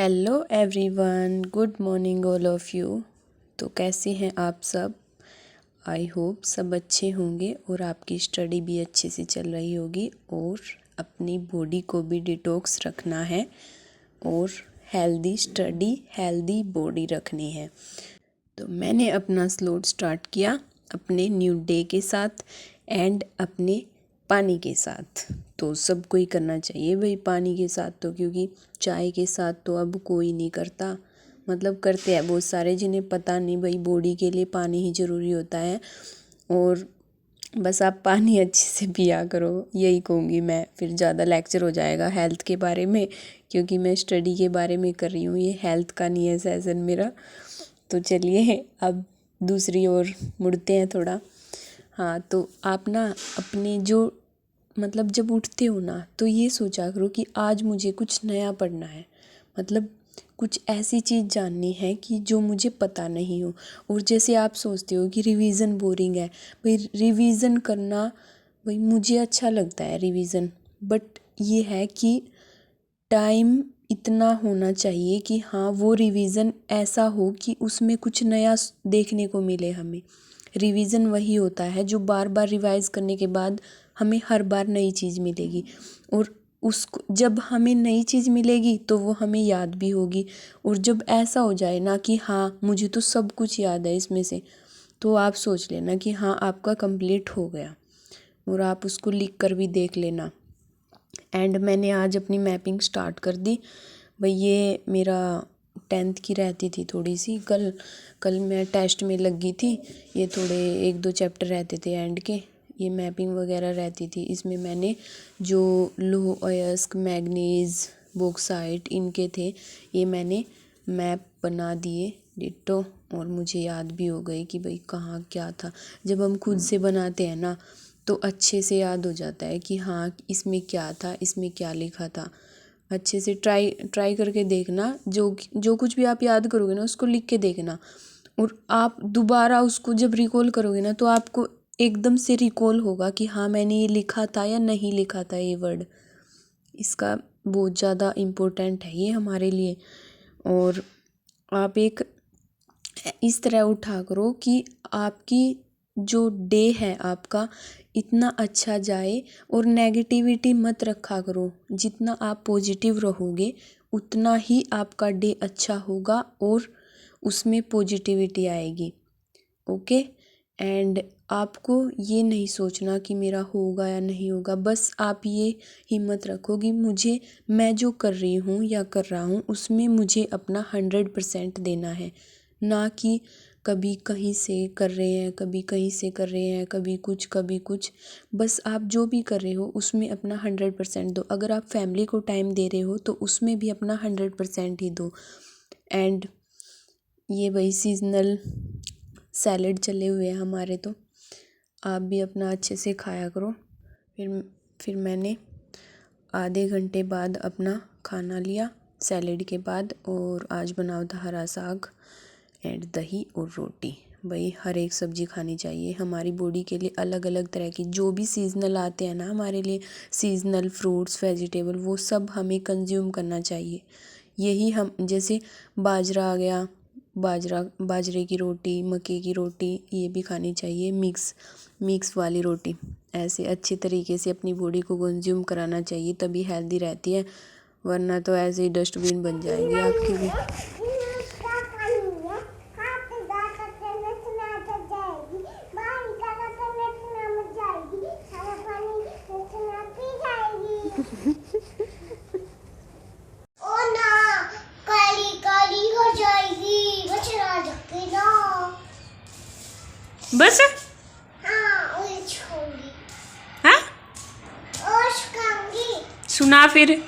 Hello everyone, good morning all of you. तो कैसे हैं आप सब? आई होप सब अच्छे होंगे और आपकी स्टडी भी अच्छे से चल रही होगी और अपनी बॉडी को भी डिटॉक्स रखना है और हेल्दी स्टडी हेल्दी बॉडी रखनी है। तो मैंने अपना स्लॉट स्टार्ट किया अपने न्यू डे के साथ एंड अपने पानी के साथ। तो सबको ही करना चाहिए भाई पानी के साथ, तो क्योंकि चाय के साथ तो अब कोई नहीं करता, मतलब करते हैं बहुत सारे जिन्हें पता नहीं भाई बॉडी के लिए पानी ही ज़रूरी होता है। और बस आप पानी अच्छे से पिया करो, यही कहूँगी मैं। फिर ज़्यादा लेक्चर हो जाएगा हेल्थ के बारे में, क्योंकि मैं स्टडी के बारे में कर रही हूँ, ये हेल्थ का नहीं है सेशन मेरा। तो चलिए अब दूसरी ओर मुड़ते हैं थोड़ा। हाँ, तो आप ना अपने जो मतलब जब उठते हो ना तो ये सोचा करो कि आज मुझे कुछ नया पढ़ना है, मतलब कुछ ऐसी चीज़ जाननी है कि जो मुझे पता नहीं हो। और जैसे आप सोचते हो कि रिवीज़न बोरिंग है, भाई रिवीज़न करना भाई मुझे अच्छा लगता है रिवीज़न, बट ये है कि टाइम इतना होना चाहिए कि हाँ वो रिवीज़न ऐसा हो कि उसमें कुछ नया देखने को मिले हमें। रिवीज़न वही होता है जो बार बार रिवाइज़ करने के बाद हमें हर बार नई चीज़ मिलेगी, और उसको जब हमें नई चीज़ मिलेगी तो वो हमें याद भी होगी। और जब ऐसा हो जाए ना कि हाँ मुझे तो सब कुछ याद है इसमें से, तो आप सोच लेना कि हाँ आपका कंप्लीट हो गया, और आप उसको लिख कर भी देख लेना। एंड मैंने आज अपनी मैपिंग स्टार्ट कर दी भाई। ये मेरा 10th की रहती थी थोड़ी सी, कल मैं टेस्ट में लगी थी, ये थोड़े 1-2 चैप्टर रहते थे एंड के, ये मैपिंग वगैरह रहती थी। इसमें मैंने जो लो अयस्क मैग्नीज बॉक्साइट इनके थे ये मैंने मैप बना दिए डिट्टो, और मुझे याद भी हो गई कि भाई कहाँ क्या था। जब हम खुद से बनाते हैं ना तो अच्छे से याद हो जाता है कि हाँ इसमें क्या था, इसमें क्या लिखा था। अच्छे से ट्राई करके देखना, जो कुछ भी आप याद करोगे ना उसको लिख के देखना, और आप दोबारा उसको जब रिकॉल करोगे ना तो आपको एकदम से रिकॉल होगा कि हाँ मैंने ये लिखा था या नहीं लिखा था ये वर्ड। इसका बहुत ज़्यादा इम्पोर्टेंट है ये हमारे लिए। और आप एक इस तरह उठा करो कि आपकी जो डे है आपका इतना अच्छा जाए, और नेगेटिविटी मत रखा करो। जितना आप पॉजिटिव रहोगे उतना ही आपका डे अच्छा होगा और उसमें पॉजिटिविटी आएगी। ओके, एंड आपको ये नहीं सोचना कि मेरा होगा या नहीं होगा, बस आप ये हिम्मत रखो कि मैं जो कर रही हूँ या कर रहा हूँ उसमें मुझे अपना 100% देना है, ना कि कभी कहीं से कर रहे हैं, कभी कहीं से कर रहे हैं, कभी कुछ। बस आप जो भी कर रहे हो उसमें अपना 100% दो। अगर आप फैमिली को टाइम दे रहे हो तो उसमें भी अपना 100% ही दो। एंड ये वही सीजनल सैलेड चले हुए हैं हमारे, तो आप भी अपना अच्छे से खाया करो। फिर मैंने आधे घंटे बाद अपना खाना लिया सैलेड के बाद, और आज बनाया था हरा साग एंड दही और रोटी। भाई हर एक सब्ज़ी खानी चाहिए हमारी बॉडी के लिए, अलग अलग तरह की जो भी सीजनल आते हैं ना हमारे लिए, सीजनल फ्रूट्स वेजिटेबल वो सब हमें कंज्यूम करना चाहिए। यही हम जैसे बाजरा आ गया, बाजरे की रोटी, मक्के की रोटी ये भी खानी चाहिए, मिक्स वाली रोटी। ऐसे अच्छे तरीके से अपनी बॉडी को कंज्यूम कराना चाहिए, तभी हेल्दी रहती है, वरना तो ऐसे ही डस्टबिन बन जाएगी आपकी भी। बस हाँ सुना फिर।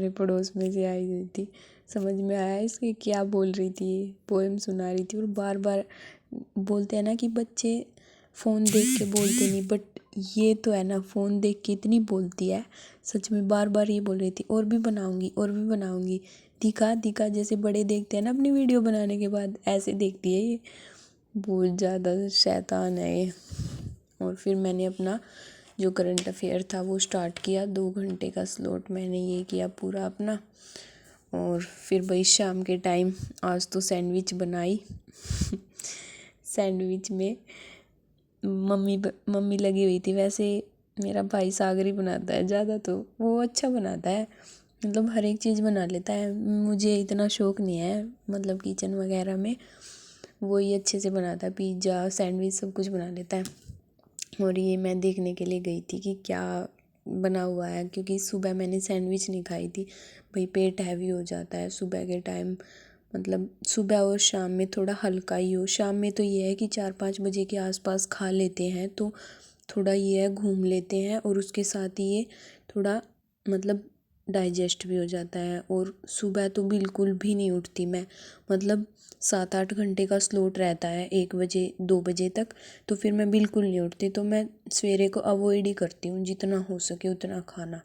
हमारे पड़ोस में से आई हुई थी। समझ में आया इसके क्या बोल रही थी, ये पोएम सुना रही थी। और बार बार बोलते हैं ना कि बच्चे फ़ोन देख के बोलते नहीं, बट ये तो है ना, फ़ोन देख के इतनी बोलती है। सच में बार बार ये बोल रही थी और भी बनाऊंगी और भी बनाऊंगी, दिखा दिखा, जैसे बड़े देखते हैं ना अपनी वीडियो बनाने के बाद, ऐसे देखती है ये। बहुत ज़्यादा शैतान है ये। और फिर मैंने अपना जो करंट अफेयर था वो स्टार्ट किया। 2 घंटे का स्लॉट मैंने ये किया पूरा अपना। और फिर भाई शाम के टाइम आज तो सैंडविच बनाई। सैंडविच में मम्मी लगी हुई थी। वैसे मेरा भाई सागर ही बनाता है ज़्यादा, तो वो अच्छा बनाता है, मतलब हर एक चीज़ बना लेता है। मुझे इतना शौक़ नहीं है मतलब किचन वगैरह में, वो ही अच्छे से बनाता है। पिज़्ज़ा सैंडविच सब कुछ बना लेता है। और ये मैं देखने के लिए गई थी कि क्या बना हुआ है, क्योंकि सुबह मैंने सैंडविच नहीं खाई थी। भाई पेट हैवी हो जाता है सुबह के टाइम, मतलब सुबह और शाम में थोड़ा हल्का ही हो। शाम में तो ये है कि 4-5 बजे के आसपास खा लेते हैं तो थोड़ा ये है घूम लेते हैं, और उसके साथ ही ये थोड़ा मतलब डाइजेस्ट भी हो जाता है। और सुबह तो बिल्कुल भी नहीं उठती मैं, मतलब 7-8 घंटे का स्लॉट रहता है 1 बजे 2 बजे तक, तो फिर मैं बिल्कुल नहीं उठती। तो मैं सवेरे को अवॉइड ही करती हूँ, जितना हो सके उतना खाना।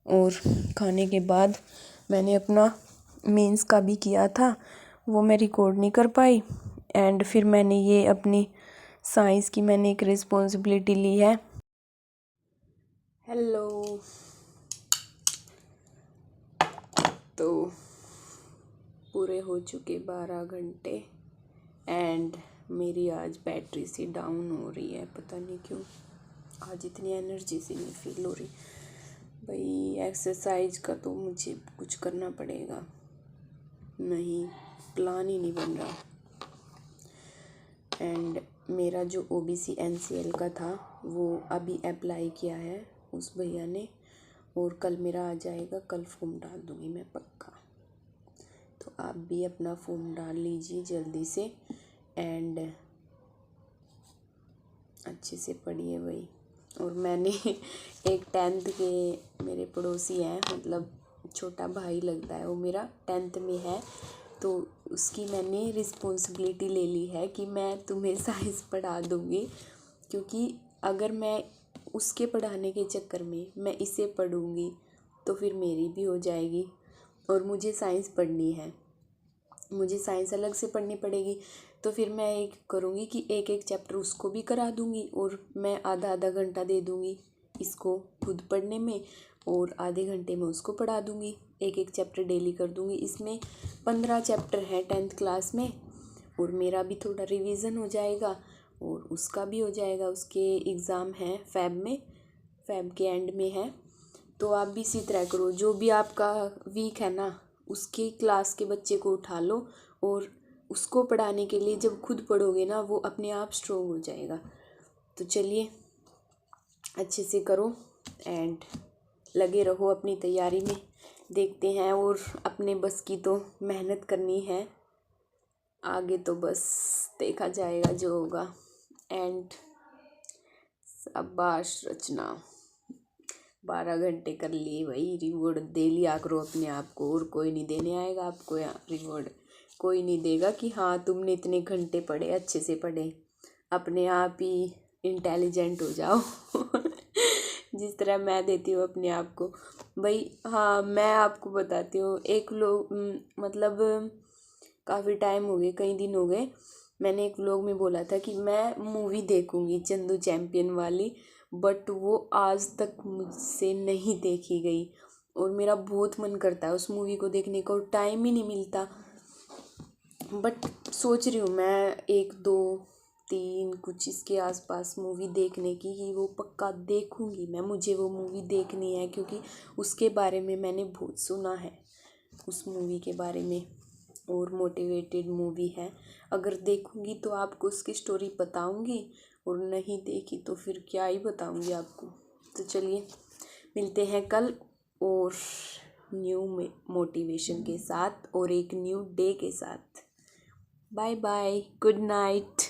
और खाने के बाद मैंने अपना मेंस का भी किया था, वो मैं रिकॉर्ड नहीं कर पाई। एंड फिर मैंने ये अपनी साइंस की मैंने एक रिस्पॉन्सिबिलिटी ली है। हेलो, तो पूरे हो चुके 12 घंटे एंड मेरी आज बैटरी सी डाउन हो रही है, पता नहीं क्यों आज इतनी एनर्जी सी नहीं फील हो रही। भाई एक्सरसाइज का तो मुझे कुछ करना पड़ेगा, नहीं प्लान ही नहीं बन रहा। एंड मेरा जो OBC NCL का था वो अभी अप्लाई किया है उस भैया ने, और कल मेरा आ जाएगा। कल फॉर्म डाल दूँगी मैं पक्का। तो आप भी अपना फॉर्म डाल लीजिए जल्दी से एंड अच्छे से पढ़िए भाई। और मैंने एक 10th के मेरे पड़ोसी हैं, मतलब छोटा भाई लगता है वो मेरा, 10th में है, तो उसकी मैंने रिस्पॉन्सिबिलिटी ले ली है कि मैं तुम्हें साइंस पढ़ा दूँगी, क्योंकि अगर मैं उसके पढ़ाने के चक्कर में मैं इसे पढ़ूँगी तो फिर मेरी भी हो जाएगी। और मुझे साइंस पढ़नी है, मुझे साइंस अलग से पढ़नी पड़ेगी। तो फिर मैं एक करूँगी कि एक एक चैप्टर उसको भी करा दूँगी, और मैं आधा आधा घंटा दे दूँगी इसको खुद पढ़ने में, और आधे घंटे में उसको पढ़ा दूँगी। एक एक चैप्टर डेली कर दूँगी। इसमें 15 चैप्टर हैं 10th क्लास में, और मेरा भी थोड़ा रिवीजन हो जाएगा और उसका भी हो जाएगा। उसके एग्ज़ाम हैं फ़ेब के एंड में है। तो आप भी इसी तरह करो, जो भी आपका वीक है ना उसके क्लास के बच्चे को उठा लो, और उसको पढ़ाने के लिए जब खुद पढ़ोगे ना वो अपने आप स्ट्रॉन्ग हो जाएगा। तो चलिए अच्छे से करो एंड लगे रहो अपनी तैयारी में, देखते हैं। और अपने बस की तो मेहनत करनी है, आगे तो बस देखा जाएगा जो होगा। एंड शाबाश रचना, 12 घंटे कर लिए भाई। रिवॉर्ड दे लिया करो अपने आप को, और कोई नहीं देने आएगा आपको यहाँ रिवॉर्ड। कोई नहीं देगा कि हाँ तुमने इतने घंटे पढ़े, अच्छे से पढ़े। अपने आप ही इंटेलिजेंट हो जाओ जिस तरह मैं देती हूँ अपने आप को भाई। हाँ मैं आपको बताती हूँ, एक लोग मतलब काफ़ी टाइम हो गए, कई दिन हो गए, मैंने एक व्लॉग में बोला था कि मैं मूवी देखूँगी चंदू चैंपियन वाली, बट वो आज तक मुझसे नहीं देखी गई। और मेरा बहुत मन करता है उस मूवी को देखने का, और टाइम ही नहीं मिलता। बट सोच रही हूँ मैं 1 2 3 कुछ इसके आसपास मूवी देखने की, कि वो पक्का देखूँगी मैं। मुझे वो मूवी देखनी है क्योंकि उसके बारे में मैंने बहुत सुना है, उस मूवी के बारे में, और मोटिवेटेड मूवी है। अगर देखूँगी तो आपको उसकी स्टोरी बताऊँगी, और नहीं देखी तो फिर क्या ही बताऊँगी आपको। तो चलिए मिलते हैं कल और न्यू मोटिवेशन के साथ और एक न्यू डे के साथ। Bye bye, good night.